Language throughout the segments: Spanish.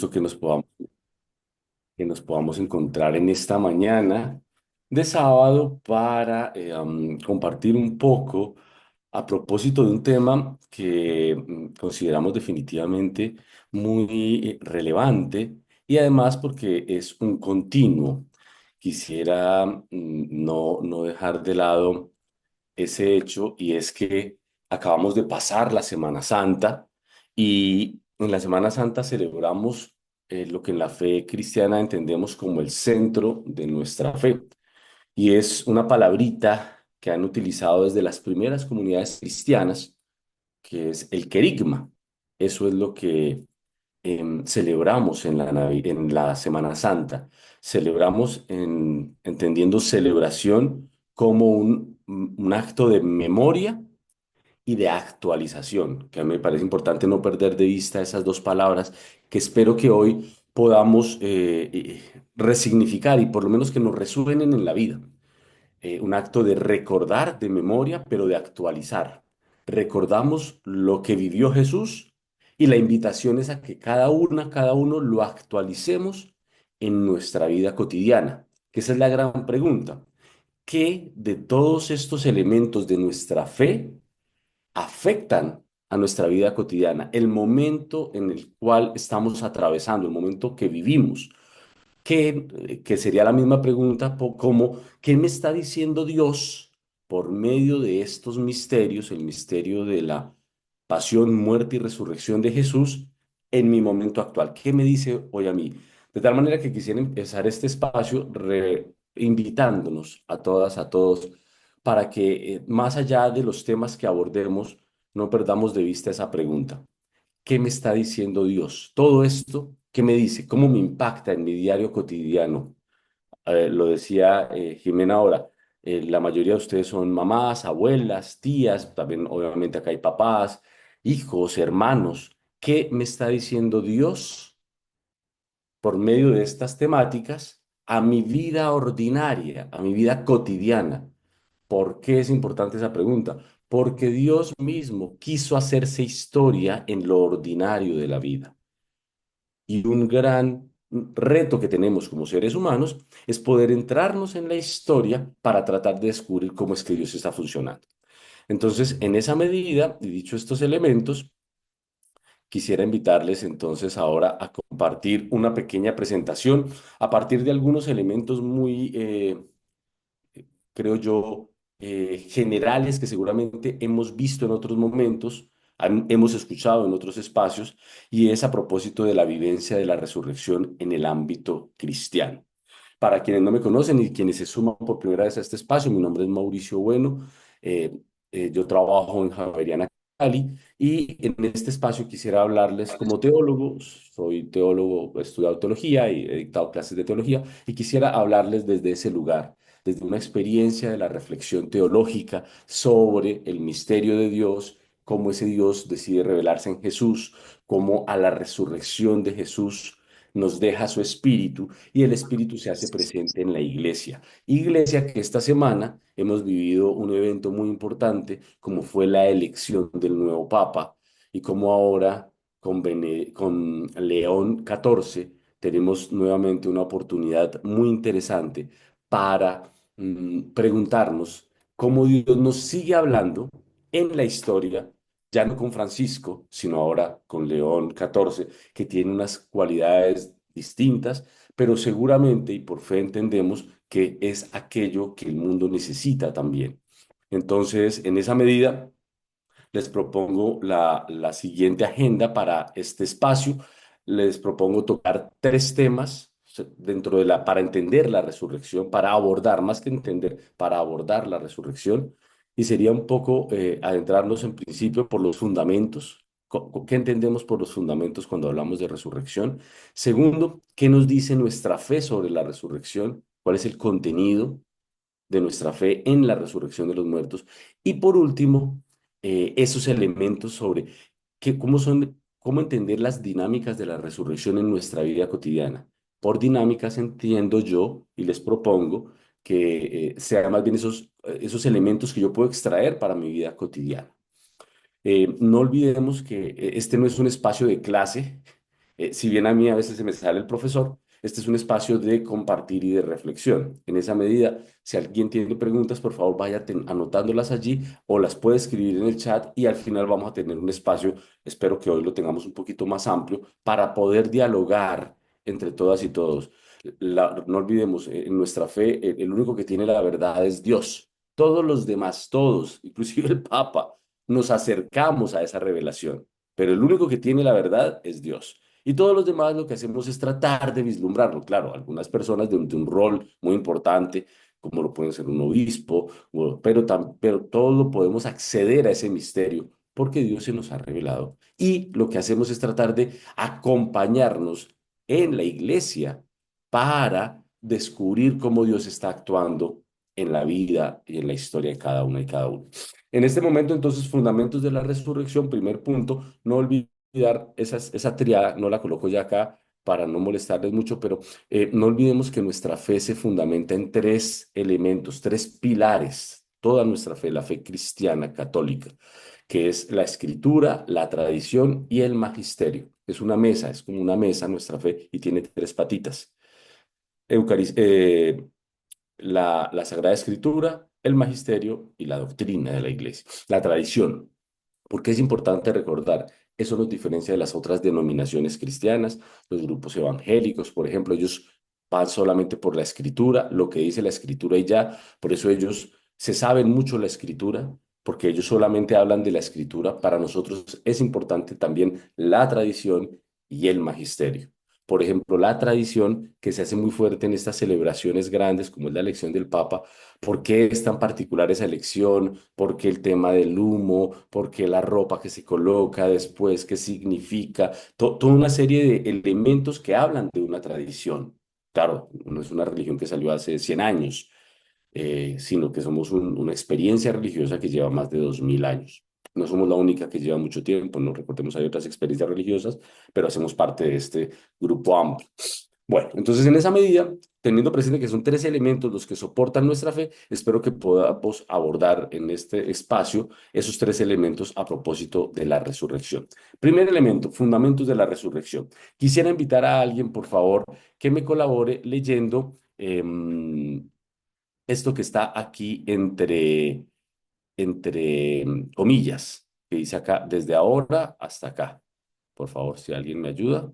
gusto que nos podamos encontrar en esta mañana de sábado para compartir un poco a propósito de un tema que consideramos definitivamente muy relevante y además porque es un continuo. Quisiera no dejar de lado ese hecho y es que acabamos de pasar la Semana Santa y en la Semana Santa celebramos lo que en la fe cristiana entendemos como el centro de nuestra fe y es una palabrita que han utilizado desde las primeras comunidades cristianas, que es el querigma. Eso es lo que celebramos en en la Semana Santa. Celebramos entendiendo celebración como un acto de memoria y de actualización, que a mí me parece importante no perder de vista esas dos palabras que espero que hoy podamos resignificar y por lo menos que nos resuenen en la vida. Un acto de recordar, de memoria, pero de actualizar. Recordamos lo que vivió Jesús y la invitación es a que cada uno lo actualicemos en nuestra vida cotidiana, que esa es la gran pregunta. ¿Qué de todos estos elementos de nuestra fe afectan a nuestra vida cotidiana? El momento en el cual estamos atravesando, el momento que vivimos que sería la misma pregunta como, ¿qué me está diciendo Dios por medio de estos misterios, el misterio de la pasión, muerte y resurrección de Jesús en mi momento actual? ¿Qué me dice hoy a mí? De tal manera que quisiera empezar este espacio invitándonos a todas, a todos, para que más allá de los temas que abordemos, no perdamos de vista esa pregunta. ¿Qué me está diciendo Dios? Todo esto, ¿qué me dice? ¿Cómo me impacta en mi diario cotidiano? Lo decía Jimena ahora, la mayoría de ustedes son mamás, abuelas, tías, también obviamente acá hay papás, hijos, hermanos. ¿Qué me está diciendo Dios por medio de estas temáticas a mi vida ordinaria, a mi vida cotidiana? ¿Por qué es importante esa pregunta? Porque Dios mismo quiso hacerse historia en lo ordinario de la vida. Y un gran reto que tenemos como seres humanos es poder entrarnos en la historia para tratar de descubrir cómo es que Dios está funcionando. Entonces, en esa medida, y dicho estos elementos, quisiera invitarles entonces ahora a compartir una pequeña presentación a partir de algunos elementos muy, creo yo, generales que seguramente hemos visto en otros momentos, hemos escuchado en otros espacios, y es a propósito de la vivencia de la resurrección en el ámbito cristiano. Para quienes no me conocen y quienes se suman por primera vez a este espacio, mi nombre es Mauricio Bueno, eh, yo trabajo en Javeriana Cali y en este espacio quisiera hablarles como teólogo, soy teólogo, he estudiado teología y he dictado clases de teología y quisiera hablarles desde ese lugar, desde una experiencia de la reflexión teológica sobre el misterio de Dios, cómo ese Dios decide revelarse en Jesús, cómo a la resurrección de Jesús nos deja su espíritu y el espíritu se hace presente en la iglesia. Iglesia que esta semana hemos vivido un evento muy importante como fue la elección del nuevo papa y como ahora con León XIV tenemos nuevamente una oportunidad muy interesante para preguntarnos cómo Dios nos sigue hablando en la historia, ya no con Francisco, sino ahora con León XIV, que tiene unas cualidades distintas, pero seguramente y por fe entendemos que es aquello que el mundo necesita también. Entonces, en esa medida, les propongo la siguiente agenda para este espacio. Les propongo tocar tres temas dentro de para entender la resurrección, para abordar, más que entender, para abordar la resurrección. Y sería un poco adentrarnos en principio por los fundamentos. ¿Qué entendemos por los fundamentos cuando hablamos de resurrección? Segundo, ¿qué nos dice nuestra fe sobre la resurrección? ¿Cuál es el contenido de nuestra fe en la resurrección de los muertos? Y por último, esos elementos sobre cómo son, cómo entender las dinámicas de la resurrección en nuestra vida cotidiana. Por dinámicas entiendo yo y les propongo que sean más bien esos elementos que yo puedo extraer para mi vida cotidiana. No olvidemos que este no es un espacio de clase, Si bien a mí a veces se me sale el profesor, este es un espacio de compartir y de reflexión. En esa medida, si alguien tiene preguntas, por favor vaya anotándolas allí o las puede escribir en el chat y al final vamos a tener un espacio, espero que hoy lo tengamos un poquito más amplio, para poder dialogar entre todas y todos. No olvidemos, en nuestra fe, el único que tiene la verdad es Dios. Todos los demás, todos, inclusive el Papa, nos acercamos a esa revelación, pero el único que tiene la verdad es Dios. Y todos los demás lo que hacemos es tratar de vislumbrarlo. Claro, algunas personas de un rol muy importante, como lo pueden ser un obispo, pero todos lo podemos acceder a ese misterio porque Dios se nos ha revelado. Y lo que hacemos es tratar de acompañarnos en la iglesia para descubrir cómo Dios está actuando en la vida y en la historia de cada una y cada uno. En este momento, entonces, fundamentos de la resurrección, primer punto, no olvidar esa triada, no la coloco ya acá para no molestarles mucho, pero no olvidemos que nuestra fe se fundamenta en tres elementos, tres pilares, toda nuestra fe, la fe cristiana católica, que es la escritura, la tradición y el magisterio. Es una mesa, es como una mesa nuestra fe y tiene tres patitas. Eucaris- eh, la Sagrada Escritura, el magisterio y la doctrina de la iglesia, la tradición. Porque es importante recordar, eso nos diferencia de las otras denominaciones cristianas, los grupos evangélicos, por ejemplo, ellos van solamente por la escritura, lo que dice la escritura y ya, por eso ellos se saben mucho la escritura, porque ellos solamente hablan de la escritura. Para nosotros es importante también la tradición y el magisterio. Por ejemplo, la tradición que se hace muy fuerte en estas celebraciones grandes, como es la elección del Papa. ¿Por qué es tan particular esa elección? ¿Por qué el tema del humo? ¿Por qué la ropa que se coloca después? ¿Qué significa? Toda una serie de elementos que hablan de una tradición. Claro, no es una religión que salió hace 100 años, sino que somos una experiencia religiosa que lleva más de 2000 años. No somos la única que lleva mucho tiempo, no recordemos, hay otras experiencias religiosas, pero hacemos parte de este grupo amplio. Bueno, entonces en esa medida, teniendo presente que son tres elementos los que soportan nuestra fe, espero que podamos abordar en este espacio esos tres elementos a propósito de la resurrección. Primer elemento, fundamentos de la resurrección. Quisiera invitar a alguien, por favor, que me colabore leyendo esto que está aquí entre comillas, que dice acá, desde ahora hasta acá. Por favor, si alguien me ayuda.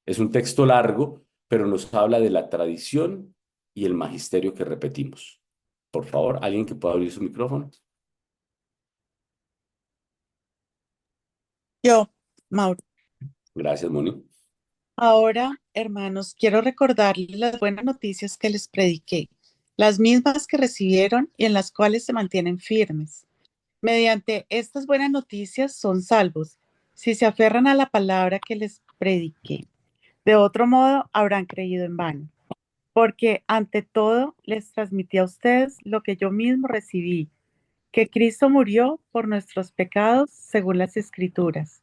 Es un texto largo, pero nos habla de la tradición y el magisterio que repetimos. Por favor, alguien que pueda abrir su micrófono. Yo, Mauro. Gracias, Moni. Ahora, hermanos, quiero recordarles las buenas noticias que les prediqué, las mismas que recibieron y en las cuales se mantienen firmes. Mediante estas buenas noticias son salvos, si se aferran a la palabra que les prediqué. De otro modo, habrán creído en vano, porque ante todo les transmití a ustedes lo que yo mismo recibí, que Cristo murió por nuestros pecados según las Escrituras,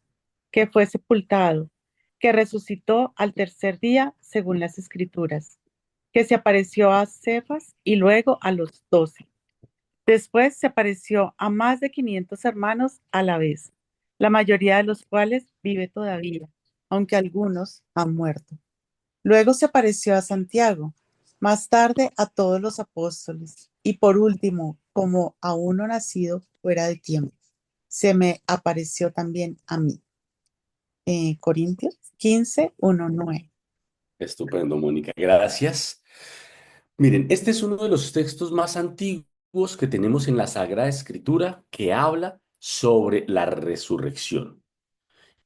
que fue sepultado, que resucitó al tercer día según las Escrituras, que se apareció a Cefas y luego a los 12. Después se apareció a más de 500 hermanos a la vez, la mayoría de los cuales vive todavía, aunque algunos han muerto. Luego se apareció a Santiago, más tarde a todos los apóstoles y por último, como a uno nacido fuera de tiempo, se me apareció también a mí. Corintios 15, 1, 9. Estupendo, Mónica. Gracias. Miren, este es uno de los textos más antiguos que tenemos en la Sagrada Escritura que habla sobre la resurrección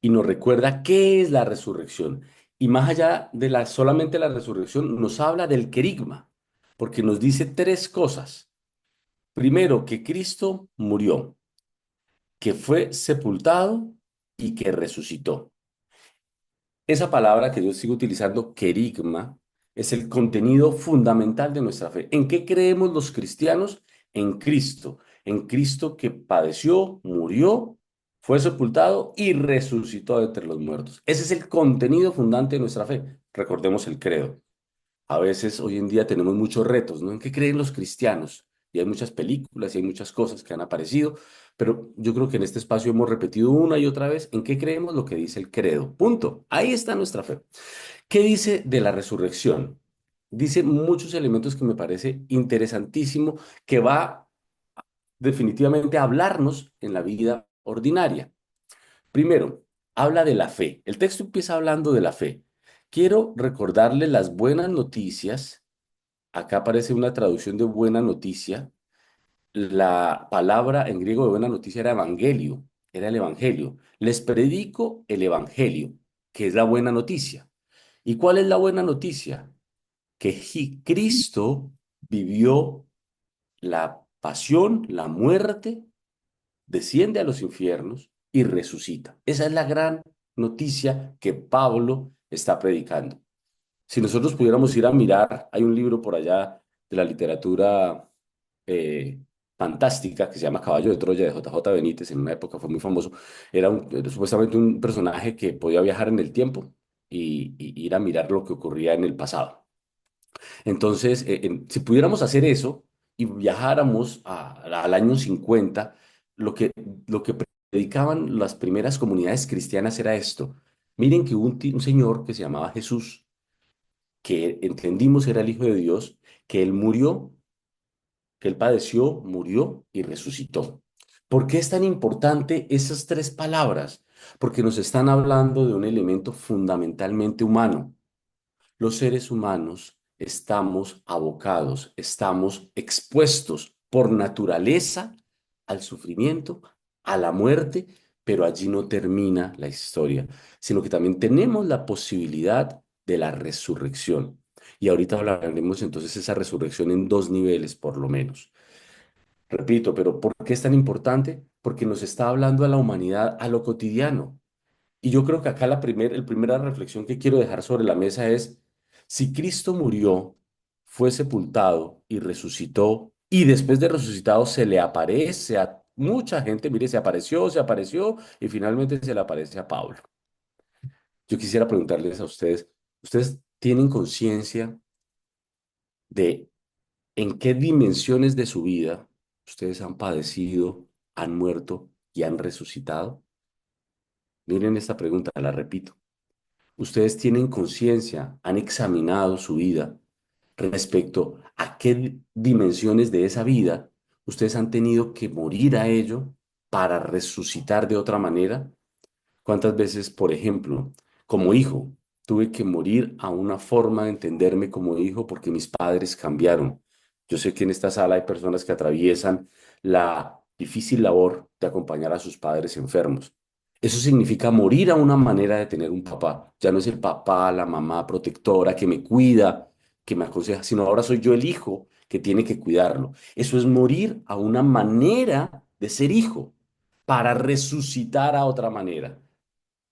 y nos recuerda qué es la resurrección. Y más allá de solamente la resurrección, nos habla del querigma, porque nos dice tres cosas. Primero, que Cristo murió, que fue sepultado y que resucitó. Esa palabra que yo sigo utilizando, querigma, es el contenido fundamental de nuestra fe. ¿En qué creemos los cristianos? En Cristo que padeció, murió, fue sepultado y resucitó de entre los muertos. Ese es el contenido fundante de nuestra fe. Recordemos el credo. A veces hoy en día tenemos muchos retos, ¿no? ¿En qué creen los cristianos? Y hay muchas películas y hay muchas cosas que han aparecido, Pero yo creo que en este espacio hemos repetido una y otra vez en qué creemos lo que dice el credo. Punto. Ahí está nuestra fe. ¿Qué dice de la resurrección? Dice muchos elementos que me parece interesantísimo, que va definitivamente a hablarnos en la vida ordinaria. Primero, habla de la fe. El texto empieza hablando de la fe. Quiero recordarle las buenas noticias. Acá aparece una traducción de buena noticia. La palabra en griego de buena noticia era evangelio, era el evangelio. Les predico el evangelio, que es la buena noticia. ¿Y cuál es la buena noticia? Que Cristo vivió la pasión, la muerte, desciende a los infiernos y resucita. Esa es la gran noticia que Pablo está predicando. Si nosotros pudiéramos ir a mirar, hay un libro por allá de la literatura eh, fantástica que se llama Caballo de Troya de J. J. Benítez, en una época fue muy famoso. Era supuestamente un personaje que podía viajar en el tiempo y ir a mirar lo que ocurría en el pasado. Entonces, si pudiéramos hacer eso y viajáramos al año 50, lo que, lo que predicaban las primeras comunidades cristianas era esto. Miren que hubo un señor que se llamaba Jesús, que entendimos era el Hijo de Dios, que él murió, que él padeció, murió y resucitó. ¿Por qué es tan importante esas tres palabras? Porque nos están hablando de un elemento fundamentalmente humano. Los seres humanos estamos abocados, estamos expuestos por naturaleza al sufrimiento, a la muerte, pero allí no termina la historia, sino que también tenemos la posibilidad de la resurrección. Y ahorita hablaremos entonces de esa resurrección en dos niveles, por lo menos. Repito, pero ¿por qué es tan importante? Porque nos está hablando a la humanidad, a lo cotidiano. Y yo creo que acá la primera reflexión que quiero dejar sobre la mesa es, si Cristo murió, fue sepultado y resucitó, y después de resucitado se le aparece a mucha gente, mire, se apareció, y finalmente se le aparece a Pablo. Yo quisiera preguntarles a ustedes, ¿ustedes tienen conciencia de en qué dimensiones de su vida ustedes han padecido, han muerto y han resucitado? Miren esta pregunta, la repito. Ustedes tienen conciencia, han examinado su vida respecto a qué dimensiones de esa vida ustedes han tenido que morir a ello para resucitar de otra manera. ¿Cuántas veces, por ejemplo, como hijo, tuve que morir a una forma de entenderme como hijo porque mis padres cambiaron? Yo sé que en esta sala hay personas que atraviesan la difícil labor de acompañar a sus padres enfermos. Eso significa morir a una manera de tener un papá. Ya no es el papá, la mamá protectora que me cuida, que me aconseja, sino ahora soy yo el hijo que tiene que cuidarlo. Eso es morir a una manera de ser hijo para resucitar a otra manera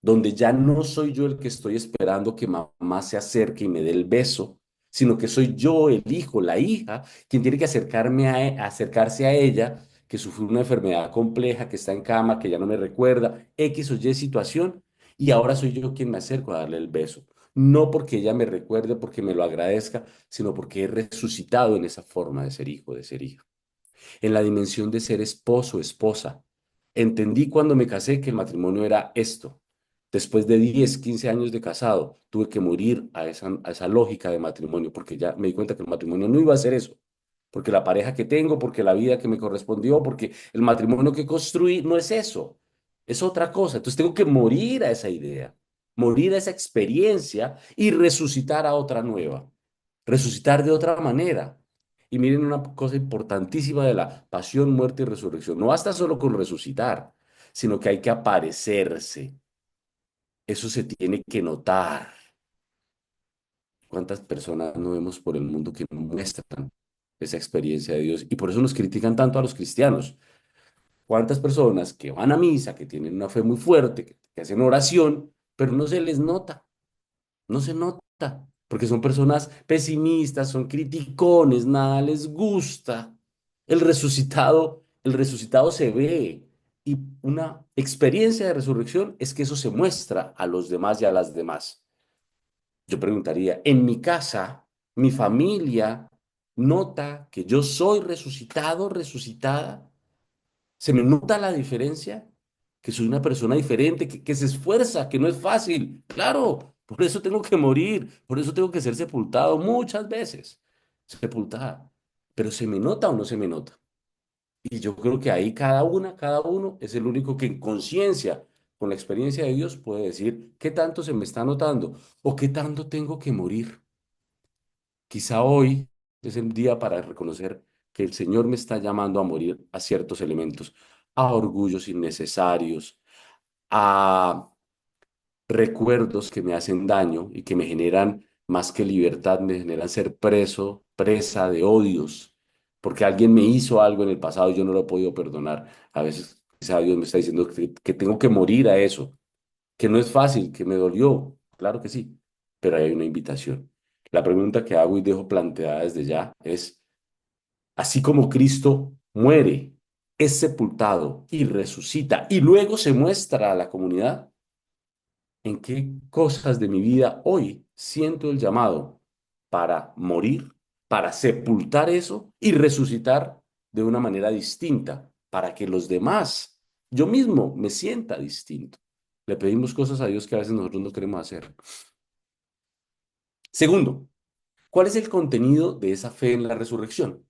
donde ya no soy yo el que estoy esperando que mamá se acerque y me dé el beso, sino que soy yo, el hijo, la hija, quien tiene que acercarse a ella, que sufrió una enfermedad compleja, que está en cama, que ya no me recuerda, X o Y situación, y ahora soy yo quien me acerco a darle el beso. No porque ella me recuerde, porque me lo agradezca, sino porque he resucitado en esa forma de ser hijo, de ser hija en la dimensión de ser esposo, esposa. Entendí cuando me casé que el matrimonio era esto. Después de 10, 15 años de casado, tuve que morir a esa lógica de matrimonio, porque ya me di cuenta que el matrimonio no iba a ser eso. Porque la pareja que tengo, porque la vida que me correspondió, porque el matrimonio que construí no es eso, es otra cosa. Entonces tengo que morir a esa idea, morir a esa experiencia y resucitar a otra nueva, resucitar de otra manera. Y miren una cosa importantísima de la pasión, muerte y resurrección. No basta solo con resucitar, sino que hay que aparecerse. Eso se tiene que notar. ¿Cuántas personas no vemos por el mundo que no muestran esa experiencia de Dios? Y por eso nos critican tanto a los cristianos. ¿Cuántas personas que van a misa, que tienen una fe muy fuerte, que hacen oración, pero no se les nota? No se nota, porque son personas pesimistas, son criticones, nada les gusta. El resucitado se ve y una experiencia de resurrección es que eso se muestra a los demás y a las demás. Yo preguntaría, en mi casa, mi familia nota que yo soy resucitado, resucitada. Se me nota la diferencia, que soy una persona diferente, que se esfuerza, que no es fácil. Claro, por eso tengo que morir, por eso tengo que ser sepultado muchas veces, sepultada. Pero ¿se me nota o no se me nota? Y yo creo que ahí cada uno es el único que en conciencia, con la experiencia de Dios, puede decir qué tanto se me está notando o qué tanto tengo que morir. Quizá hoy es el día para reconocer que el Señor me está llamando a morir a ciertos elementos, a orgullos innecesarios, a recuerdos que me hacen daño y que me generan más que libertad, me generan ser preso, presa de odios, porque alguien me hizo algo en el pasado y yo no lo he podido perdonar. A veces quizá Dios me está diciendo que tengo que morir a eso, que no es fácil, que me dolió, claro que sí, pero ahí hay una invitación. La pregunta que hago y dejo planteada desde ya es, así como Cristo muere, es sepultado y resucita y luego se muestra a la comunidad, ¿en qué cosas de mi vida hoy siento el llamado para morir, para sepultar eso y resucitar de una manera distinta, para que los demás, yo mismo, me sienta distinto? Le pedimos cosas a Dios que a veces nosotros no queremos hacer. Segundo, ¿cuál es el contenido de esa fe en la resurrección?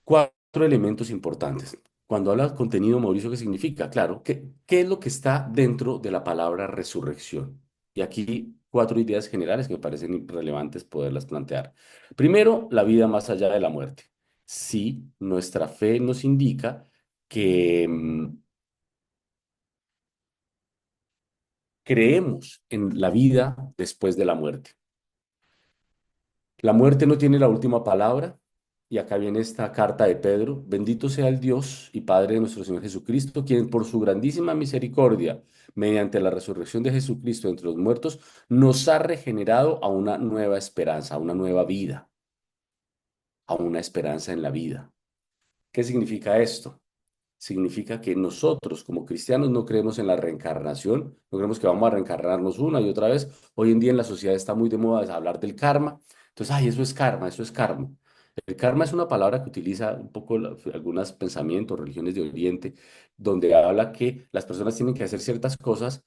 Cuatro elementos importantes. Cuando habla de contenido, Mauricio, ¿qué significa? Claro, ¿qué es lo que está dentro de la palabra resurrección? Y aquí cuatro ideas generales que me parecen relevantes poderlas plantear. Primero, la vida más allá de la muerte. Sí, nuestra fe nos indica que creemos en la vida después de la muerte. La muerte no tiene la última palabra. Y acá viene esta carta de Pedro. Bendito sea el Dios y Padre de nuestro Señor Jesucristo, quien por su grandísima misericordia, mediante la resurrección de Jesucristo entre los muertos, nos ha regenerado a una nueva esperanza, a una nueva vida, a una esperanza en la vida. ¿Qué significa esto? Significa que nosotros como cristianos no creemos en la reencarnación, no creemos que vamos a reencarnarnos una y otra vez. Hoy en día en la sociedad está muy de moda hablar del karma. Entonces, ay, eso es karma, eso es karma. El karma es una palabra que utiliza un poco algunos pensamientos, religiones de Oriente, donde habla que las personas tienen que hacer ciertas cosas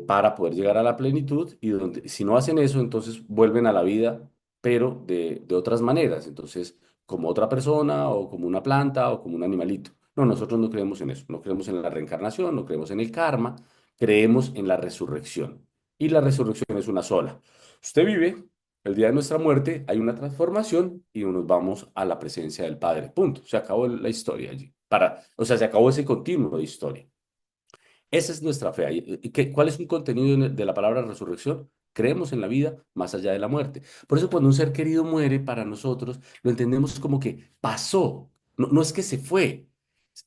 para poder llegar a la plenitud y donde si no hacen eso, entonces vuelven a la vida, pero de otras maneras. Entonces, como otra persona o como una planta o como un animalito. No, nosotros no creemos en eso, no creemos en la reencarnación, no creemos en el karma, creemos en la resurrección. Y la resurrección es una sola. Usted vive, el día de nuestra muerte hay una transformación y nos vamos a la presencia del Padre. Punto. Se acabó la historia allí. O sea, se acabó ese continuo de historia. Esa es nuestra fe. ¿Cuál es un contenido de la palabra resurrección? Creemos en la vida más allá de la muerte. Por eso cuando un ser querido muere para nosotros, lo entendemos como que pasó. No, no es que se fue,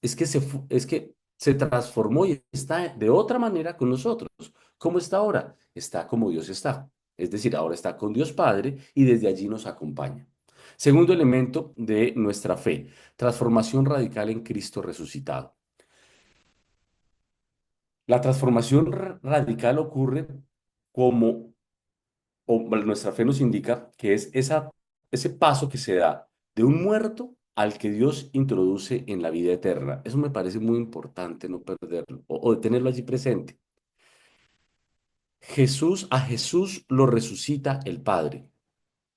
es que se transformó y está de otra manera con nosotros. ¿Cómo está ahora? Está como Dios está. Es decir, ahora está con Dios Padre y desde allí nos acompaña. Segundo elemento de nuestra fe, transformación radical en Cristo resucitado. La transformación radical ocurre como, o bueno, nuestra fe nos indica que es ese paso que se da de un muerto al que Dios introduce en la vida eterna. Eso me parece muy importante no perderlo o de tenerlo allí presente. A Jesús lo resucita el Padre.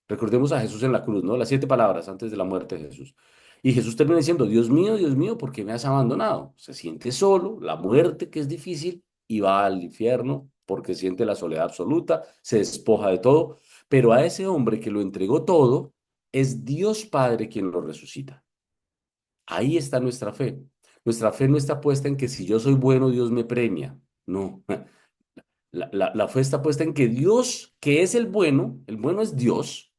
Recordemos a Jesús en la cruz, ¿no? Las 7 palabras antes de la muerte de Jesús. Y Jesús termina diciendo, Dios mío, ¿por qué me has abandonado? Se siente solo, la muerte que es difícil, y va al infierno porque siente la soledad absoluta, se despoja de todo. Pero a ese hombre que lo entregó todo, es Dios Padre quien lo resucita. Ahí está nuestra fe. Nuestra fe no está puesta en que si yo soy bueno, Dios me premia. No. La fe está puesta en que Dios, que es el bueno es Dios,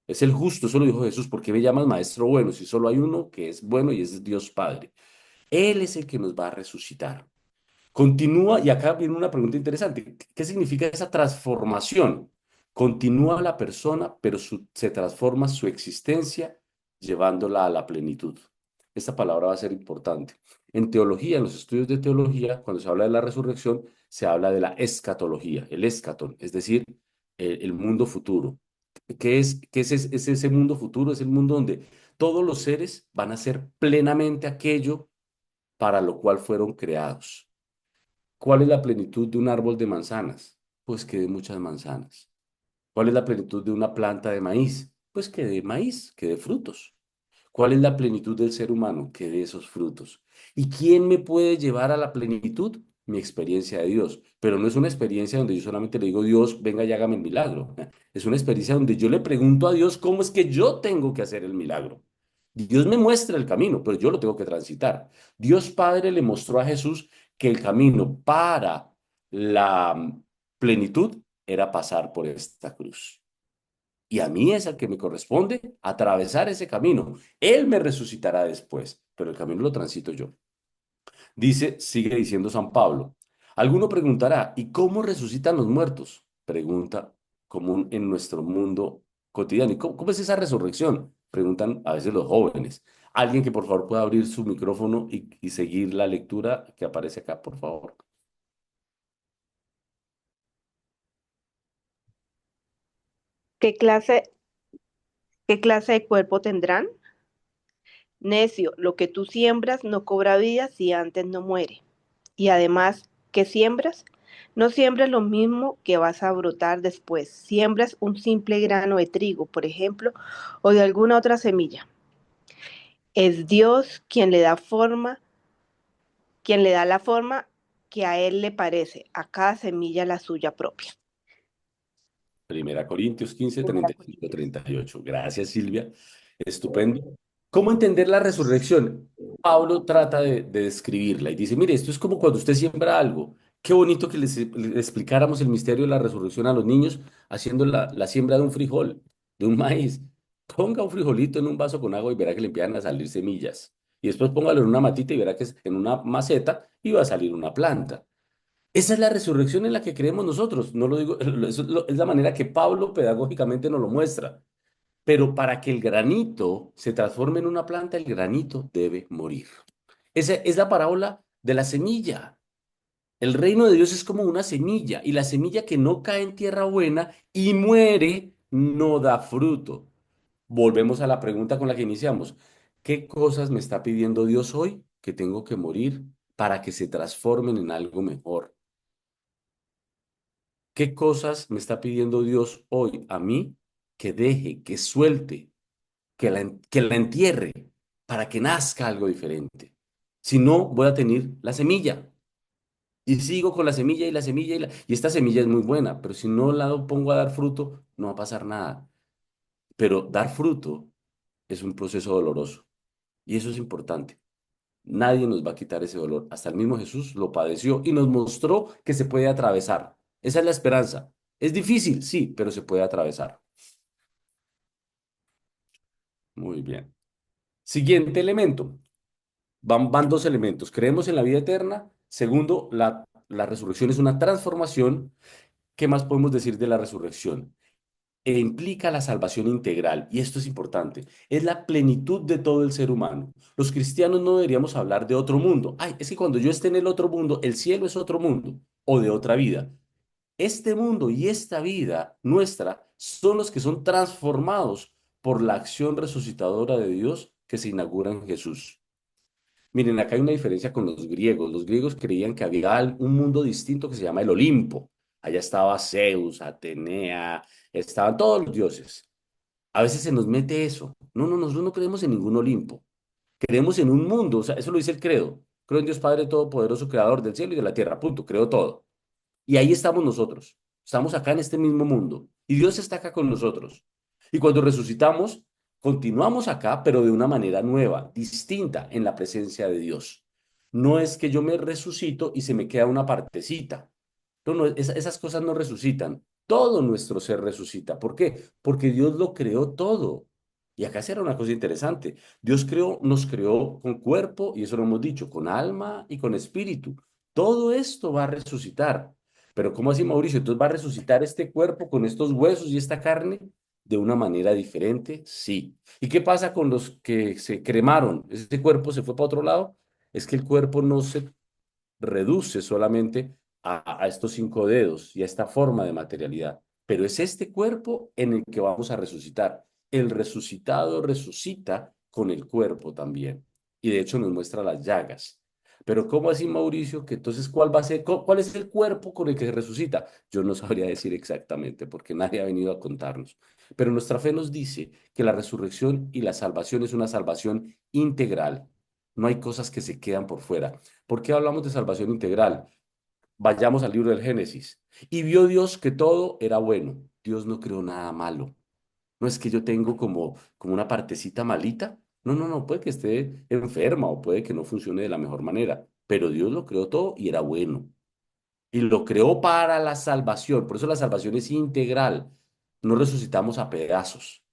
es el justo, eso lo dijo Jesús. ¿Por qué me llamas maestro bueno? Si solo hay uno que es bueno y es Dios Padre. Él es el que nos va a resucitar. Continúa, y acá viene una pregunta interesante. ¿Qué significa esa transformación? Continúa la persona, pero se transforma su existencia llevándola a la plenitud. Esta palabra va a ser importante. En teología, en los estudios de teología, cuando se habla de la resurrección, se habla de la escatología, el escatón, es decir, el mundo futuro. ¿Qué es ese mundo futuro? Es el mundo donde todos los seres van a ser plenamente aquello para lo cual fueron creados. ¿Cuál es la plenitud de un árbol de manzanas? Pues que de muchas manzanas. ¿Cuál es la plenitud de una planta de maíz? Pues que de maíz, que de frutos. ¿Cuál es la plenitud del ser humano? Que de esos frutos. ¿Y quién me puede llevar a la plenitud? Mi experiencia de Dios. Pero no es una experiencia donde yo solamente le digo, Dios, venga y hágame el milagro. Es una experiencia donde yo le pregunto a Dios cómo es que yo tengo que hacer el milagro. Dios me muestra el camino, pero yo lo tengo que transitar. Dios Padre le mostró a Jesús que el camino para la plenitud era pasar por esta cruz. Y a mí es al que me corresponde atravesar ese camino. Él me resucitará después, pero el camino lo transito yo. Dice, sigue diciendo San Pablo. Alguno preguntará, ¿y cómo resucitan los muertos? Pregunta común en nuestro mundo cotidiano. ¿Y cómo es esa resurrección? Preguntan a veces los jóvenes. Alguien que por favor pueda abrir su micrófono y seguir la lectura que aparece acá, por favor. ¿Qué qué clase de cuerpo tendrán? Necio, lo que tú siembras no cobra vida si antes no muere. Y además, ¿qué siembras? No siembras lo mismo que vas a brotar después. Siembras un simple grano de trigo, por ejemplo, o de alguna otra semilla. Es Dios quien le da la forma que a Él le parece, a cada semilla la suya propia. Primera Corintios 15, Primera 35, Corintios. 38. Gracias, Silvia. Estupendo. ¿Cómo entender la resurrección? Pablo trata de describirla y dice, mire, esto es como cuando usted siembra algo. Qué bonito que les explicáramos el misterio de la resurrección a los niños haciendo la siembra de un frijol, de un maíz. Ponga un frijolito en un vaso con agua y verá que le empiezan a salir semillas. Y después póngalo en una matita y verá que en una maceta y va a salir una planta. Esa es la resurrección en la que creemos nosotros. No lo digo, es la manera que Pablo pedagógicamente nos lo muestra. Pero para que el granito se transforme en una planta, el granito debe morir. Esa es la parábola de la semilla. El reino de Dios es como una semilla y la semilla que no cae en tierra buena y muere no da fruto. Volvemos a la pregunta con la que iniciamos. ¿Qué cosas me está pidiendo Dios hoy que tengo que morir para que se transformen en algo mejor? ¿Qué cosas me está pidiendo Dios hoy a mí que deje, que suelte, que la entierre para que nazca algo diferente? Si no, voy a tener la semilla y sigo con la semilla y la semilla y esta semilla es muy buena, pero si no la pongo a dar fruto, no va a pasar nada. Pero dar fruto es un proceso doloroso y eso es importante. Nadie nos va a quitar ese dolor. Hasta el mismo Jesús lo padeció y nos mostró que se puede atravesar. Esa es la esperanza. Es difícil, sí, pero se puede atravesar. Muy bien. Siguiente elemento. Van dos elementos. Creemos en la vida eterna. Segundo, la resurrección es una transformación. ¿Qué más podemos decir de la resurrección? Implica la salvación integral, y esto es importante, es la plenitud de todo el ser humano. Los cristianos no deberíamos hablar de otro mundo. Ay, es que cuando yo esté en el otro mundo, el cielo es otro mundo o de otra vida. Este mundo y esta vida nuestra son los que son transformados por la acción resucitadora de Dios que se inaugura en Jesús. Miren, acá hay una diferencia con los griegos. Los griegos creían que había un mundo distinto que se llama el Olimpo. Allá estaba Zeus, Atenea, estaban todos los dioses. A veces se nos mete eso. No, no, nosotros no creemos en ningún Olimpo. Creemos en un mundo, o sea, eso lo dice el credo. Creo en Dios Padre Todopoderoso, Creador del cielo y de la tierra, punto, creo todo. Y ahí estamos nosotros. Estamos acá en este mismo mundo. Y Dios está acá con nosotros. Y cuando resucitamos, continuamos acá, pero de una manera nueva, distinta en la presencia de Dios. No es que yo me resucito y se me queda una partecita. No, no, esas cosas no resucitan. Todo nuestro ser resucita. ¿Por qué? Porque Dios lo creó todo. Y acá será una cosa interesante. Dios creó, nos creó con cuerpo, y eso lo hemos dicho, con alma y con espíritu. Todo esto va a resucitar. Pero ¿cómo así, Mauricio? Entonces va a resucitar este cuerpo con estos huesos y esta carne de una manera diferente, sí. ¿Y qué pasa con los que se cremaron? Ese cuerpo se fue para otro lado. Es que el cuerpo no se reduce solamente a estos cinco dedos y a esta forma de materialidad, pero es este cuerpo en el que vamos a resucitar. El resucitado resucita con el cuerpo también. Y de hecho nos muestra las llagas. Pero ¿cómo así, Mauricio? Que entonces, ¿cuál va a ser, cuál es el cuerpo con el que se resucita? Yo no sabría decir exactamente, porque nadie ha venido a contarnos. Pero nuestra fe nos dice que la resurrección y la salvación es una salvación integral. No hay cosas que se quedan por fuera. ¿Por qué hablamos de salvación integral? Vayamos al libro del Génesis. Y vio Dios que todo era bueno. Dios no creó nada malo. No es que yo tengo como una partecita malita. No, no, no, puede que esté enferma o puede que no funcione de la mejor manera, pero Dios lo creó todo y era bueno. Y lo creó para la salvación. Por eso la salvación es integral. No resucitamos a pedazos.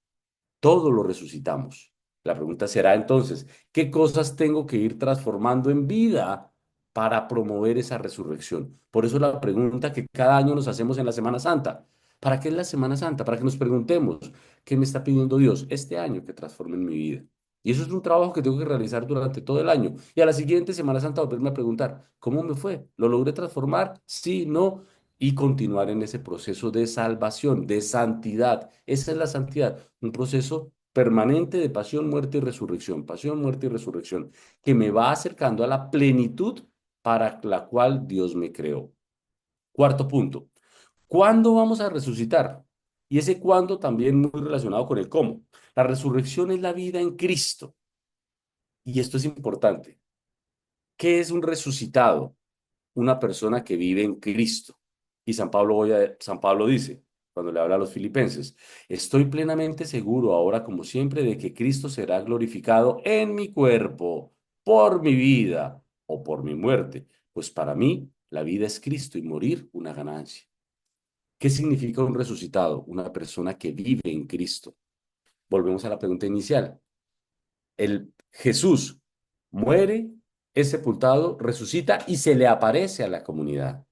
Todo lo resucitamos. La pregunta será entonces, ¿qué cosas tengo que ir transformando en vida para promover esa resurrección? Por eso la pregunta que cada año nos hacemos en la Semana Santa. ¿Para qué es la Semana Santa? Para que nos preguntemos, ¿qué me está pidiendo Dios este año que transforme en mi vida? Y eso es un trabajo que tengo que realizar durante todo el año. Y a la siguiente Semana Santa volverme a preguntar, ¿cómo me fue? ¿Lo logré transformar? Sí, no. Y continuar en ese proceso de salvación, de santidad. Esa es la santidad, un proceso permanente de pasión, muerte y resurrección, que me va acercando a la plenitud para la cual Dios me creó. Cuarto punto, ¿cuándo vamos a resucitar? Y ese cuándo también muy relacionado con el cómo. La resurrección es la vida en Cristo. Y esto es importante. ¿Qué es un resucitado? Una persona que vive en Cristo. Y San Pablo dice, cuando le habla a los filipenses, estoy plenamente seguro ahora como siempre de que Cristo será glorificado en mi cuerpo, por mi vida o por mi muerte, pues para mí la vida es Cristo y morir una ganancia. ¿Qué significa un resucitado? Una persona que vive en Cristo. Volvemos a la pregunta inicial. El Jesús muere, es sepultado, resucita y se le aparece a la comunidad.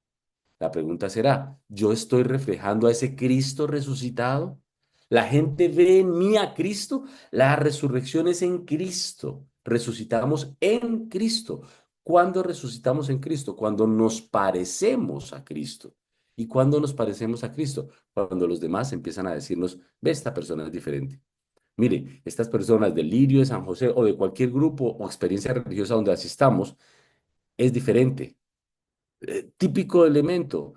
La pregunta será, ¿yo estoy reflejando a ese Cristo resucitado? ¿La gente ve en mí a Cristo? La resurrección es en Cristo. Resucitamos en Cristo. ¿Cuándo resucitamos en Cristo? Cuando nos parecemos a Cristo. ¿Y cuándo nos parecemos a Cristo? Cuando los demás empiezan a decirnos, ve, esta persona es diferente. Mire, estas personas del Lirio de San José o de cualquier grupo o experiencia religiosa donde asistamos, es diferente. Típico elemento.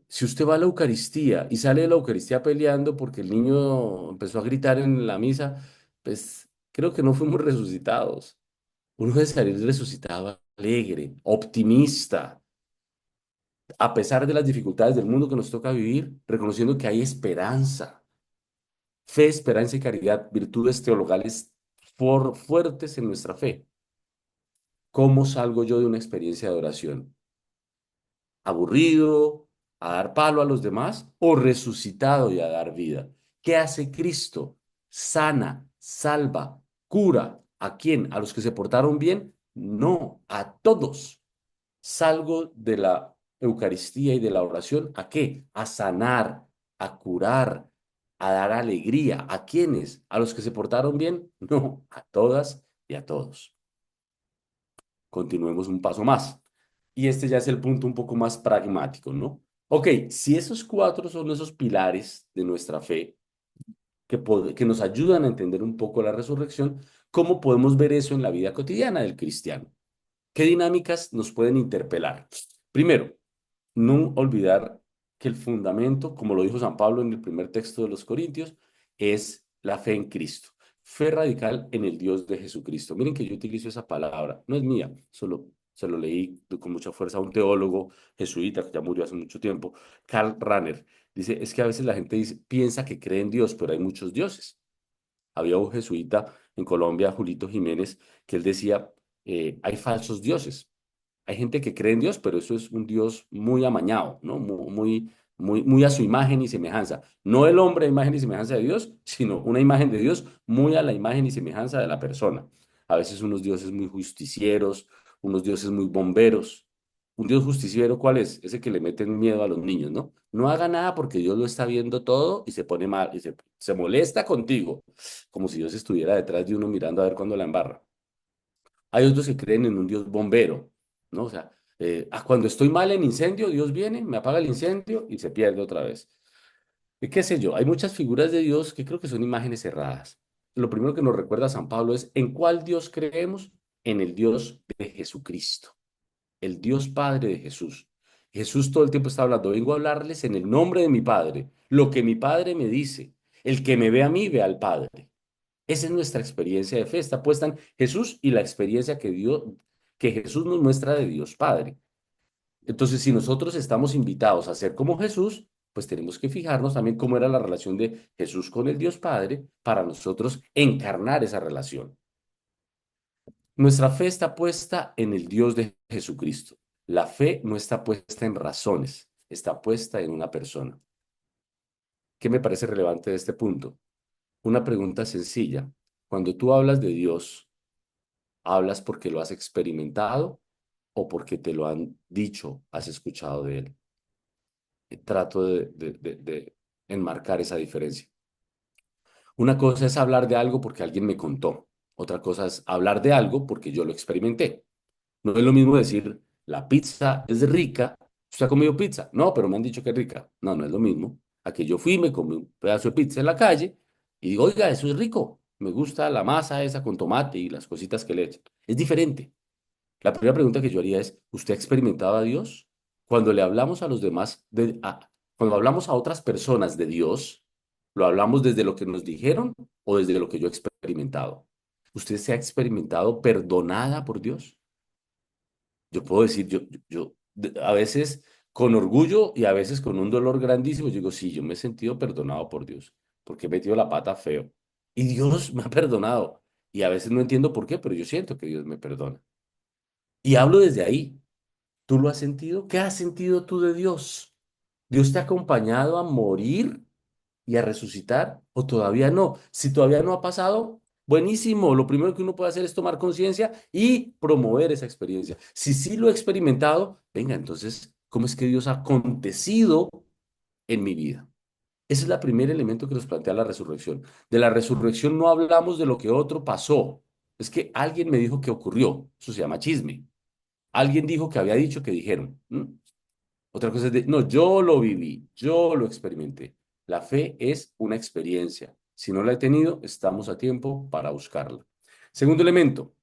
Si usted va a la Eucaristía y sale de la Eucaristía peleando porque el niño empezó a gritar en la misa, pues creo que no fuimos resucitados. Uno debe salir resucitado alegre, optimista, a pesar de las dificultades del mundo que nos toca vivir, reconociendo que hay esperanza, fe, esperanza y caridad, virtudes teologales fuertes en nuestra fe. ¿Cómo salgo yo de una experiencia de oración? ¿Aburrido, a dar palo a los demás o resucitado y a dar vida? ¿Qué hace Cristo? Sana, salva, cura. ¿A quién? ¿A los que se portaron bien? No, a todos. Salgo de la Eucaristía y de la oración, ¿a qué? A sanar, a curar, a dar alegría. ¿A quiénes? ¿A los que se portaron bien? No, a todas y a todos. Continuemos un paso más. Y este ya es el punto un poco más pragmático, ¿no? Ok, si esos cuatro son esos pilares de nuestra fe que nos ayudan a entender un poco la resurrección, ¿cómo podemos ver eso en la vida cotidiana del cristiano? ¿Qué dinámicas nos pueden interpelar? Primero, no olvidar que el fundamento, como lo dijo San Pablo en el primer texto de los Corintios, es la fe en Cristo. Fe radical en el Dios de Jesucristo. Miren que yo utilizo esa palabra, no es mía, solo se lo leí con mucha fuerza a un teólogo jesuita que ya murió hace mucho tiempo, Karl Rahner. Dice, es que a veces la gente piensa que cree en Dios, pero hay muchos dioses. Había un jesuita en Colombia, Julito Jiménez, que él decía, hay falsos dioses. Hay gente que cree en Dios, pero eso es un Dios muy amañado, ¿no? Muy a su imagen y semejanza. No el hombre a imagen y semejanza de Dios, sino una imagen de Dios muy a la imagen y semejanza de la persona. A veces unos dioses muy justicieros, unos dioses muy bomberos. Un Dios justiciero, ¿cuál es? Ese que le meten miedo a los niños, ¿no? No haga nada porque Dios lo está viendo todo y se pone mal y se molesta contigo, como si Dios estuviera detrás de uno mirando a ver cuándo la embarra. Hay otros que creen en un Dios bombero, ¿no? O sea, cuando estoy mal en incendio, Dios viene, me apaga el incendio y se pierde otra vez. Y qué sé yo, hay muchas figuras de Dios que creo que son imágenes erradas. Lo primero que nos recuerda San Pablo es, ¿en cuál Dios creemos? En el Dios de Jesucristo. el Dios Padre de Jesús. Jesús todo el tiempo está hablando, vengo a hablarles en el nombre de mi Padre, lo que mi Padre me dice. El que me ve a mí, ve al Padre. Esa es nuestra experiencia de fe, está puesta en Jesús y la experiencia que Jesús nos muestra de Dios Padre. Entonces, si nosotros estamos invitados a ser como Jesús, pues tenemos que fijarnos también cómo era la relación de Jesús con el Dios Padre para nosotros encarnar esa relación. Nuestra fe está puesta en el Dios de Jesucristo. La fe no está puesta en razones, está puesta en una persona. ¿Qué me parece relevante de este punto? Una pregunta sencilla. Cuando tú hablas de Dios, ¿hablas porque lo has experimentado o porque te lo han dicho, has escuchado de él? Trato de enmarcar esa diferencia. Una cosa es hablar de algo porque alguien me contó. Otra cosa es hablar de algo porque yo lo experimenté. No es lo mismo decir, la pizza es rica. ¿Usted ha comido pizza? No, pero me han dicho que es rica. No, no es lo mismo. A que yo fui, me comí un pedazo de pizza en la calle y digo, oiga, eso es rico. Me gusta la masa esa con tomate y las cositas que le echan. Es diferente. La primera pregunta que yo haría es, ¿usted ha experimentado a Dios? Cuando le hablamos a los demás, cuando hablamos a otras personas de Dios, ¿lo hablamos desde lo que nos dijeron o desde lo que yo he experimentado? ¿Usted se ha experimentado perdonada por Dios? Yo puedo decir, a veces con orgullo y a veces con un dolor grandísimo, yo digo, sí, yo me he sentido perdonado por Dios, porque he metido la pata feo. Y Dios me ha perdonado. Y a veces no entiendo por qué, pero yo siento que Dios me perdona. Y hablo desde ahí. ¿Tú lo has sentido? ¿Qué has sentido tú de Dios? ¿Dios te ha acompañado a morir y a resucitar o todavía no? Si todavía no ha pasado, buenísimo. Lo primero que uno puede hacer es tomar conciencia y promover esa experiencia. Si sí lo he experimentado, venga, entonces, ¿cómo es que Dios ha acontecido en mi vida? Ese es el primer elemento que nos plantea la resurrección. De la resurrección no hablamos de lo que otro pasó. Es que alguien me dijo que ocurrió. Eso se llama chisme. Alguien dijo que había dicho que dijeron. Otra cosa es no, yo lo viví, yo lo experimenté. La fe es una experiencia. Si no la he tenido, estamos a tiempo para buscarla. Segundo elemento,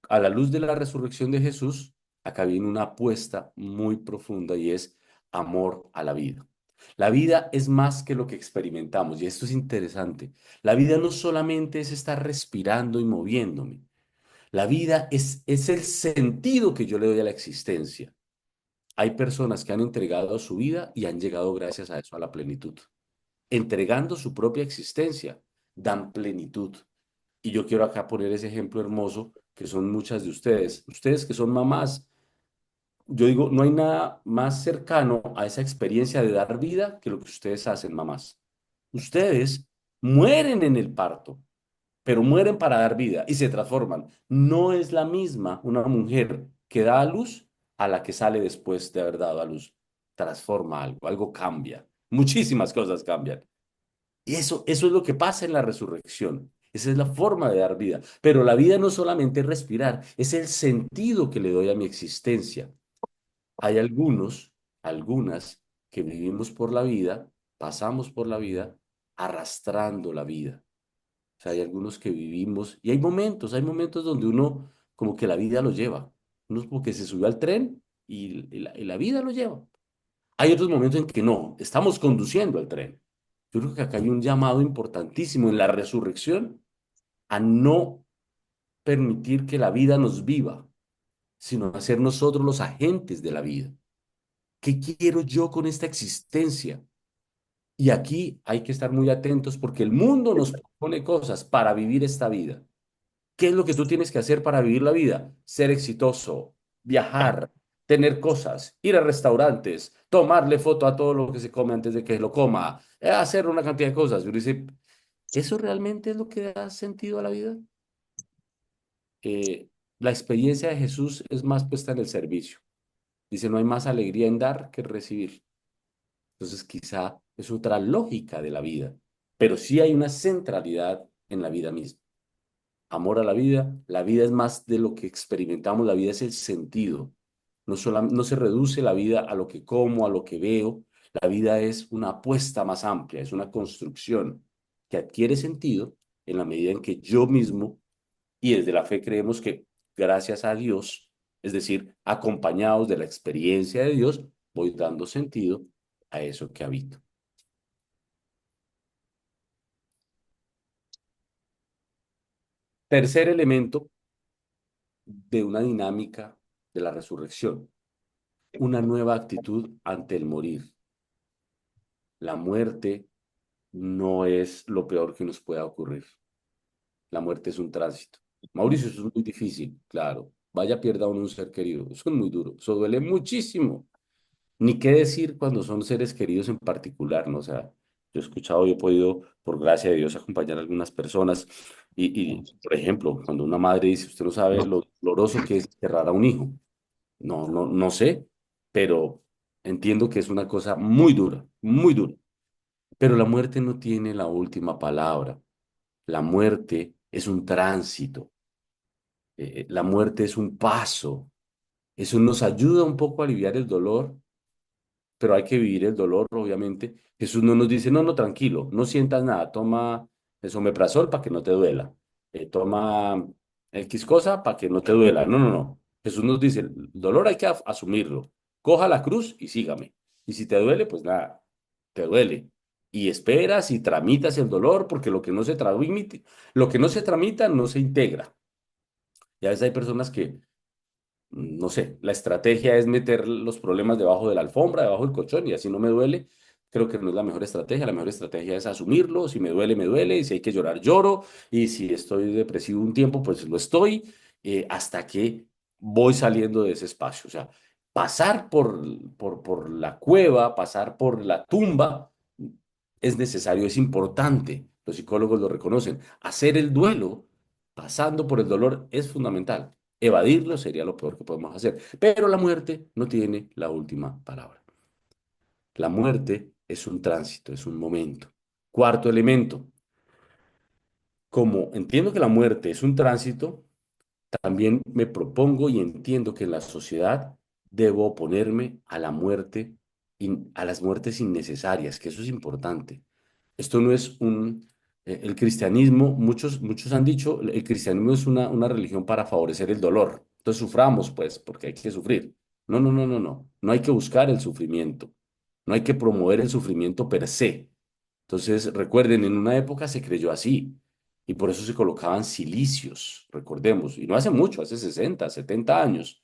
a la luz de la resurrección de Jesús, acá viene una apuesta muy profunda y es amor a la vida. La vida es más que lo que experimentamos y esto es interesante. La vida no solamente es estar respirando y moviéndome. La vida es el sentido que yo le doy a la existencia. Hay personas que han entregado su vida y han llegado gracias a eso a la plenitud. Entregando su propia existencia, dan plenitud. Y yo quiero acá poner ese ejemplo hermoso que son muchas de ustedes. Ustedes que son mamás, yo digo, no hay nada más cercano a esa experiencia de dar vida que lo que ustedes hacen, mamás. Ustedes mueren en el parto, pero mueren para dar vida y se transforman. No es la misma una mujer que da a luz a la que sale después de haber dado a luz. Transforma algo, algo cambia. Muchísimas cosas cambian. Y eso es lo que pasa en la resurrección. Esa es la forma de dar vida. Pero la vida no solamente es respirar, es el sentido que le doy a mi existencia. Hay algunas que vivimos por la vida, pasamos por la vida arrastrando la vida. O sea, hay algunos que vivimos y hay momentos donde uno como que la vida lo lleva. Uno como que se subió al tren y la vida lo lleva. Hay otros momentos en que no, estamos conduciendo el tren. Yo creo que acá hay un llamado importantísimo en la resurrección a no permitir que la vida nos viva, sino a ser nosotros los agentes de la vida. ¿Qué quiero yo con esta existencia? Y aquí hay que estar muy atentos porque el mundo nos propone cosas para vivir esta vida. ¿Qué es lo que tú tienes que hacer para vivir la vida? Ser exitoso, viajar, tener cosas, ir a restaurantes, tomarle foto a todo lo que se come antes de que lo coma, hacer una cantidad de cosas. Y uno dice, ¿eso realmente es lo que da sentido a la vida? La experiencia de Jesús es más puesta en el servicio. Dice, no hay más alegría en dar que en recibir. Entonces, quizá es otra lógica de la vida, pero sí hay una centralidad en la vida misma. Amor a la vida es más de lo que experimentamos, la vida es el sentido. No se reduce la vida a lo que como, a lo que veo, la vida es una apuesta más amplia, es una construcción que adquiere sentido en la medida en que yo mismo, y desde la fe creemos que gracias a Dios, Es decir, acompañados de la experiencia de Dios, voy dando sentido a eso que habito. Tercer elemento de una dinámica de la resurrección, una nueva actitud ante el morir. La muerte no es lo peor que nos pueda ocurrir. La muerte es un tránsito. Mauricio, eso es muy difícil, claro. Vaya, pierda uno un ser querido. Eso es muy duro. Eso duele muchísimo. Ni qué decir cuando son seres queridos en particular, ¿no? O sea, yo he escuchado y he podido, por gracia de Dios, acompañar a algunas personas. Por ejemplo, cuando una madre dice, usted no sabe lo doloroso que es enterrar a un hijo. No, no, no sé, pero entiendo que es una cosa muy dura, muy dura. Pero la muerte no tiene la última palabra. La muerte es un tránsito. La muerte es un paso. Eso nos ayuda un poco a aliviar el dolor, pero hay que vivir el dolor, obviamente. Jesús no nos dice, no, no, tranquilo, no sientas nada, toma esomeprazol para que no te duela, toma X cosa para que no te duela. No, no, no. Jesús nos dice, el dolor hay que asumirlo, coja la cruz y sígame. Y si te duele, pues nada, te duele. Y esperas y tramitas el dolor, porque lo que no se tramita no se integra. Y a veces hay personas que no sé, la estrategia es meter los problemas debajo de la alfombra, debajo del colchón y así no me duele. Creo que no es la mejor estrategia. La mejor estrategia es asumirlo. Si me duele. Y si hay que llorar, lloro. Y si estoy depresivo un tiempo, pues lo estoy, hasta que voy saliendo de ese espacio. O sea, pasar por la cueva, pasar por la tumba, es necesario, es importante. Los psicólogos lo reconocen. Hacer el duelo, pasando por el dolor, es fundamental. Evadirlo sería lo peor que podemos hacer. Pero la muerte no tiene la última palabra. La muerte es un tránsito, es un momento. Cuarto elemento, como entiendo que la muerte es un tránsito, también me propongo y entiendo que en la sociedad debo oponerme a la muerte, a las muertes innecesarias, que eso es importante. Esto no es el cristianismo, muchos han dicho, el cristianismo es una religión para favorecer el dolor. Entonces suframos, pues, porque hay que sufrir. No, no, no, no, no. No hay que buscar el sufrimiento. No hay que promover el sufrimiento per se. Entonces, recuerden, en una época se creyó así y por eso se colocaban cilicios, recordemos, y no hace mucho, hace 60, 70 años.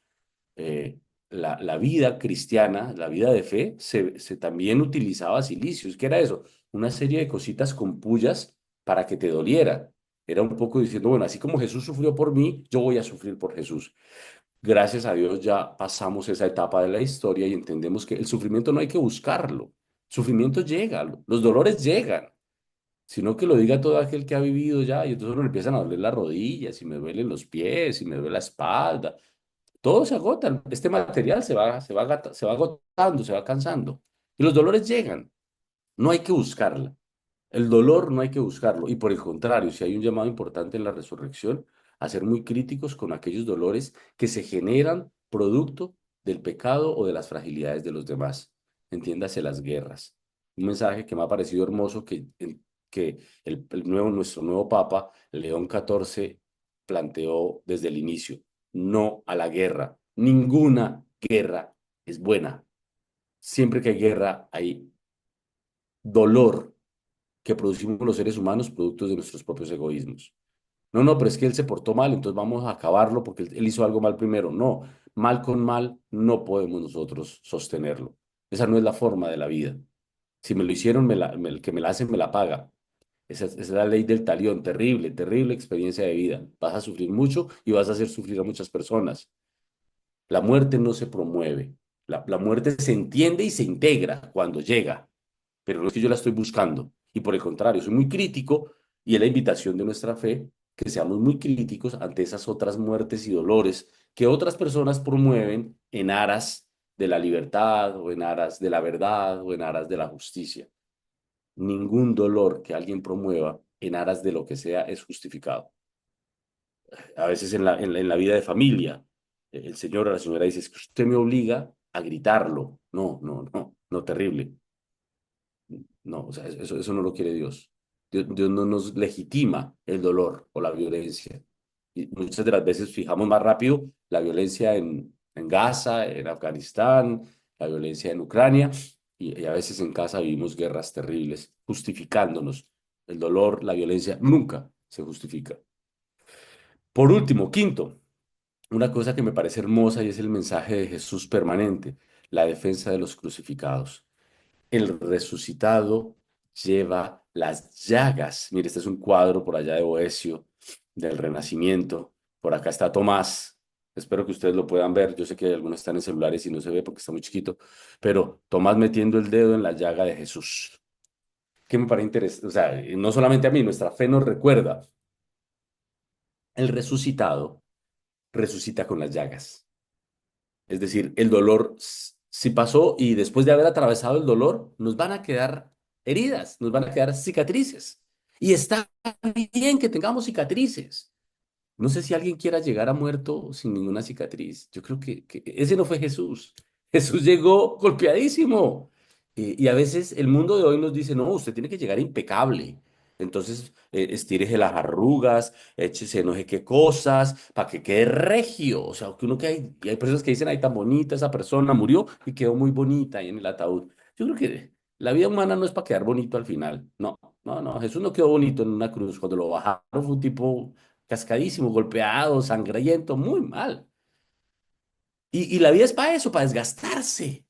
eh, la vida cristiana, la vida de fe, se también utilizaba cilicios. ¿Qué era eso? Una serie de cositas con pullas para que te doliera. Era un poco diciendo, bueno, así como Jesús sufrió por mí, yo voy a sufrir por Jesús. Gracias a Dios ya pasamos esa etapa de la historia y entendemos que el sufrimiento no hay que buscarlo. El sufrimiento llega, los dolores llegan, sino que lo diga todo aquel que ha vivido ya, y entonces uno le empiezan a doler las rodillas, y me duelen los pies, y me duele la espalda, todo se agota, este material se va agotando, se va cansando. Y los dolores llegan, no hay que buscarla. El dolor no hay que buscarlo. Y por el contrario, si hay un llamado importante en la resurrección, a ser muy críticos con aquellos dolores que se generan producto del pecado o de las fragilidades de los demás. Entiéndase las guerras. Un mensaje que me ha parecido hermoso que nuestro nuevo Papa, León XIV, planteó desde el inicio. No a la guerra. Ninguna guerra es buena. Siempre que hay guerra, hay dolor que producimos los seres humanos productos de nuestros propios egoísmos. No, no, pero es que él se portó mal, entonces vamos a acabarlo porque él hizo algo mal primero. No, mal con mal no podemos nosotros sostenerlo. Esa no es la forma de la vida. Si me lo hicieron, el que me la hacen me la paga. Esa es la ley del talión, terrible, terrible experiencia de vida. Vas a sufrir mucho y vas a hacer sufrir a muchas personas. La muerte no se promueve. La muerte se entiende y se integra cuando llega, pero no es que yo la estoy buscando. Y por el contrario, soy muy crítico y es la invitación de nuestra fe que seamos muy críticos ante esas otras muertes y dolores que otras personas promueven en aras de la libertad o en aras de la verdad o en aras de la justicia. Ningún dolor que alguien promueva en aras de lo que sea es justificado. A veces en la vida de familia, el señor o la señora dice, es que usted me obliga a gritarlo. No, no, no, no, terrible. No, o sea, eso no lo quiere Dios. Dios no nos legitima el dolor o la violencia. Y muchas de las veces fijamos más rápido la violencia en Gaza, en Afganistán, la violencia en Ucrania, y a veces en casa vivimos guerras terribles, justificándonos. El dolor, la violencia nunca se justifica. Por último, quinto, una cosa que me parece hermosa y es el mensaje de Jesús permanente, la defensa de los crucificados. El resucitado lleva las llagas. Mire, este es un cuadro por allá de Boecio, del Renacimiento. Por acá está Tomás. Espero que ustedes lo puedan ver. Yo sé que algunos están en celulares y no se ve porque está muy chiquito, pero Tomás metiendo el dedo en la llaga de Jesús. ¿Qué me parece interesante? O sea, no solamente a mí, nuestra fe nos recuerda. El resucitado resucita con las llagas. Es decir, el dolor si pasó y después de haber atravesado el dolor, nos van a quedar heridas, nos van a quedar cicatrices. Y está bien que tengamos cicatrices. No sé si alguien quiera llegar a muerto sin ninguna cicatriz. Yo creo que ese no fue Jesús. Jesús llegó golpeadísimo. Y a veces el mundo de hoy nos dice, no, usted tiene que llegar impecable. Entonces, estíreje las arrugas, échese no sé qué cosas, para que quede regio. O sea, que uno que hay, y hay personas que dicen, ay, tan bonita esa persona, murió y quedó muy bonita ahí en el ataúd. Yo creo que la vida humana no es para quedar bonito al final. No, no, no. Jesús no quedó bonito en una cruz. Cuando lo bajaron fue un tipo cascadísimo, golpeado, sangriento, muy mal. Y la vida es para eso, para desgastarse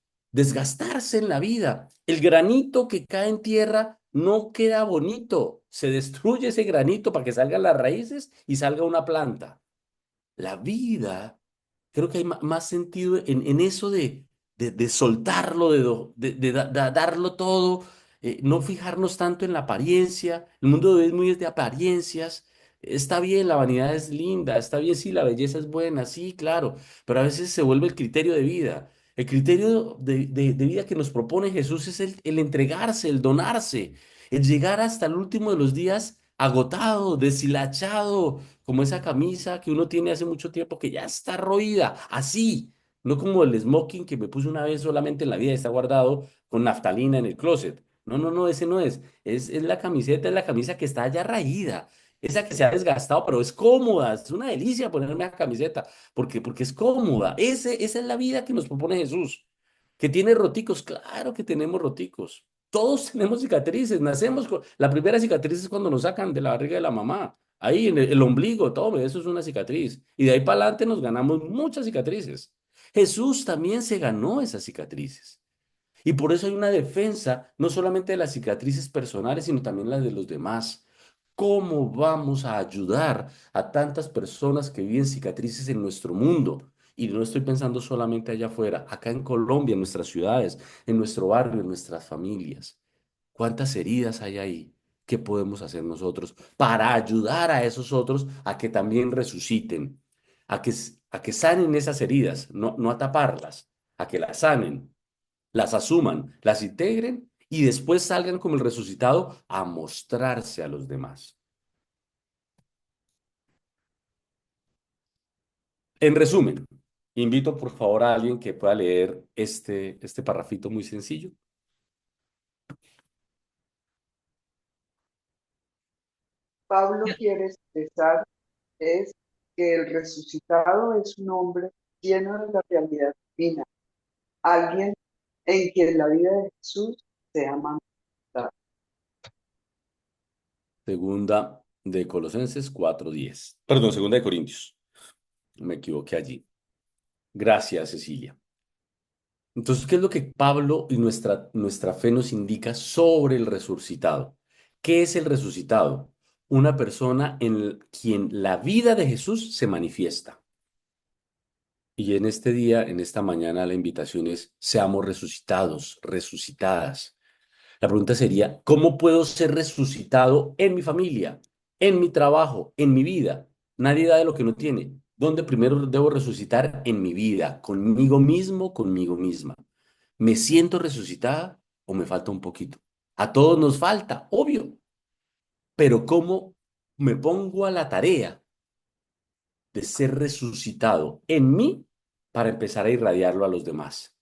en la vida. El granito que cae en tierra no queda bonito, se destruye ese granito para que salgan las raíces y salga una planta. La vida, creo que hay más sentido en eso de soltarlo, darlo todo, no fijarnos tanto en la apariencia. El mundo de hoy es muy de apariencias. Está bien, la vanidad es linda, está bien, sí, la belleza es buena, sí, claro, pero a veces se vuelve el criterio de vida. El criterio de vida que nos propone Jesús es el entregarse, el donarse, el llegar hasta el último de los días agotado, deshilachado, como esa camisa que uno tiene hace mucho tiempo que ya está roída, así, no como el smoking que me puse una vez solamente en la vida y está guardado con naftalina en el closet. No, no, no, ese no es. Es la camiseta, es la camisa que está ya raída, esa que se ha desgastado, pero es cómoda, es una delicia ponerme la camiseta, porque es cómoda. Esa es la vida que nos propone Jesús. ¿Que tiene roticos? Claro que tenemos roticos. Todos tenemos cicatrices, nacemos con... La primera cicatriz es cuando nos sacan de la barriga de la mamá. Ahí en el ombligo, tome, eso es una cicatriz. Y de ahí para adelante nos ganamos muchas cicatrices. Jesús también se ganó esas cicatrices. Y por eso hay una defensa, no solamente de las cicatrices personales, sino también las de los demás. ¿Cómo vamos a ayudar a tantas personas que viven cicatrices en nuestro mundo? Y no estoy pensando solamente allá afuera, acá en Colombia, en nuestras ciudades, en nuestro barrio, en nuestras familias. ¿Cuántas heridas hay ahí? ¿Qué podemos hacer nosotros para ayudar a esos otros a que también resuciten? A que sanen esas heridas, no a taparlas, a que las sanen, las asuman, las integren y después salgan como el resucitado a mostrarse a los demás. En resumen, invito por favor a alguien que pueda leer este parrafito muy sencillo. Pablo quiere expresar es que el resucitado es un hombre lleno de la realidad divina, alguien en quien la vida de Jesús sea manifestada. Segunda de Colosenses 4:10. Perdón, segunda de Corintios. Me equivoqué allí. Gracias, Cecilia. Entonces, ¿qué es lo que Pablo y nuestra fe nos indica sobre el resucitado? ¿Qué es el resucitado? Una persona en quien la vida de Jesús se manifiesta. Y en este día, en esta mañana, la invitación es, seamos resucitados, resucitadas. La pregunta sería, ¿cómo puedo ser resucitado en mi familia, en mi trabajo, en mi vida? Nadie da de lo que no tiene. ¿Dónde primero debo resucitar? En mi vida, conmigo mismo, conmigo misma. ¿Me siento resucitada o me falta un poquito? A todos nos falta, obvio, pero ¿cómo me pongo a la tarea de ser resucitado en mí para empezar a irradiarlo a los demás?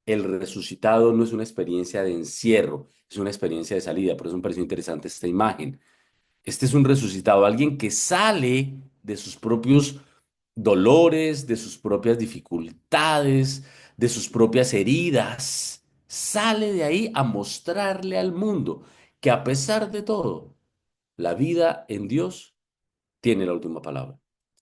El resucitado no es una experiencia de encierro, es una experiencia de salida. Por eso me pareció interesante esta imagen. Este es un resucitado, alguien que sale de sus propios dolores, de sus propias dificultades, de sus propias heridas. Sale de ahí a mostrarle al mundo que a pesar de todo, la vida en Dios tiene la última palabra.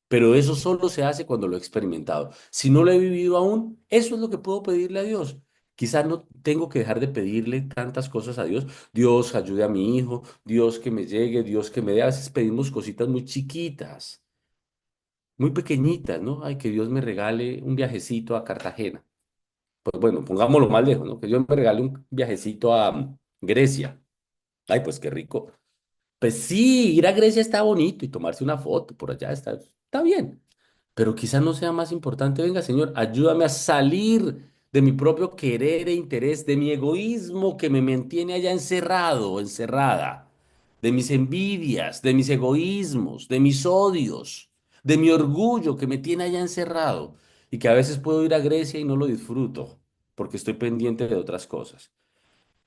Pero eso solo se hace cuando lo he experimentado. Si no lo he vivido aún, eso es lo que puedo pedirle a Dios. Quizás no tengo que dejar de pedirle tantas cosas a Dios. Dios ayude a mi hijo, Dios que me llegue, Dios que me dé. A veces pedimos cositas muy chiquitas, muy pequeñitas, ¿no? Ay, que Dios me regale un viajecito a Cartagena. Pues bueno, pongámoslo más lejos, ¿no? Que Dios me regale un viajecito a Grecia. Ay, pues qué rico. Pues sí, ir a Grecia está bonito y tomarse una foto por allá está bien. Pero quizás no sea más importante, venga, Señor, ayúdame a salir de mi propio querer e interés, de mi egoísmo que me mantiene allá encerrado o encerrada, de mis envidias, de mis egoísmos, de mis odios, de mi orgullo que me tiene allá encerrado y que a veces puedo ir a Grecia y no lo disfruto porque estoy pendiente de otras cosas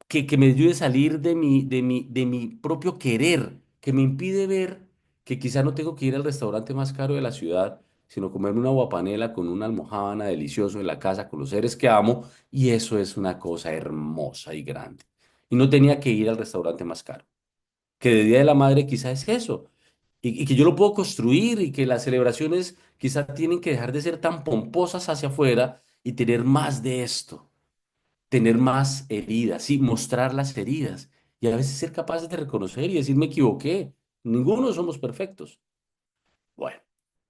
que me ayude a salir de mi propio querer, que me impide ver que quizá no tengo que ir al restaurante más caro de la ciudad, sino comerme una guapanela con una almojábana delicioso en la casa con los seres que amo, y eso es una cosa hermosa y grande. Y no tenía que ir al restaurante más caro, que de Día de la Madre quizá es eso, y que yo lo puedo construir y que las celebraciones quizá tienen que dejar de ser tan pomposas hacia afuera y tener más de esto, tener más heridas, sí, mostrar las heridas y a veces ser capaces de reconocer y decir me equivoqué. Ninguno somos perfectos. Bueno,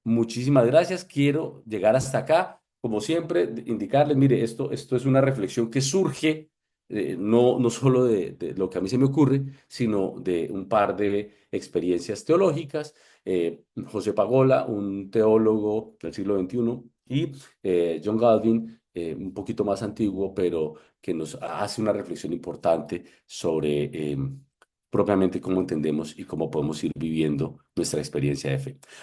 muchísimas gracias. Quiero llegar hasta acá. Como siempre, indicarles, mire, esto es una reflexión que surge no solo de lo que a mí se me ocurre, sino de un par de experiencias teológicas. José Pagola, un teólogo del siglo XXI, y John Galvin, un poquito más antiguo, pero que nos hace una reflexión importante sobre propiamente cómo entendemos y cómo podemos ir viviendo nuestra experiencia de fe. Ahora,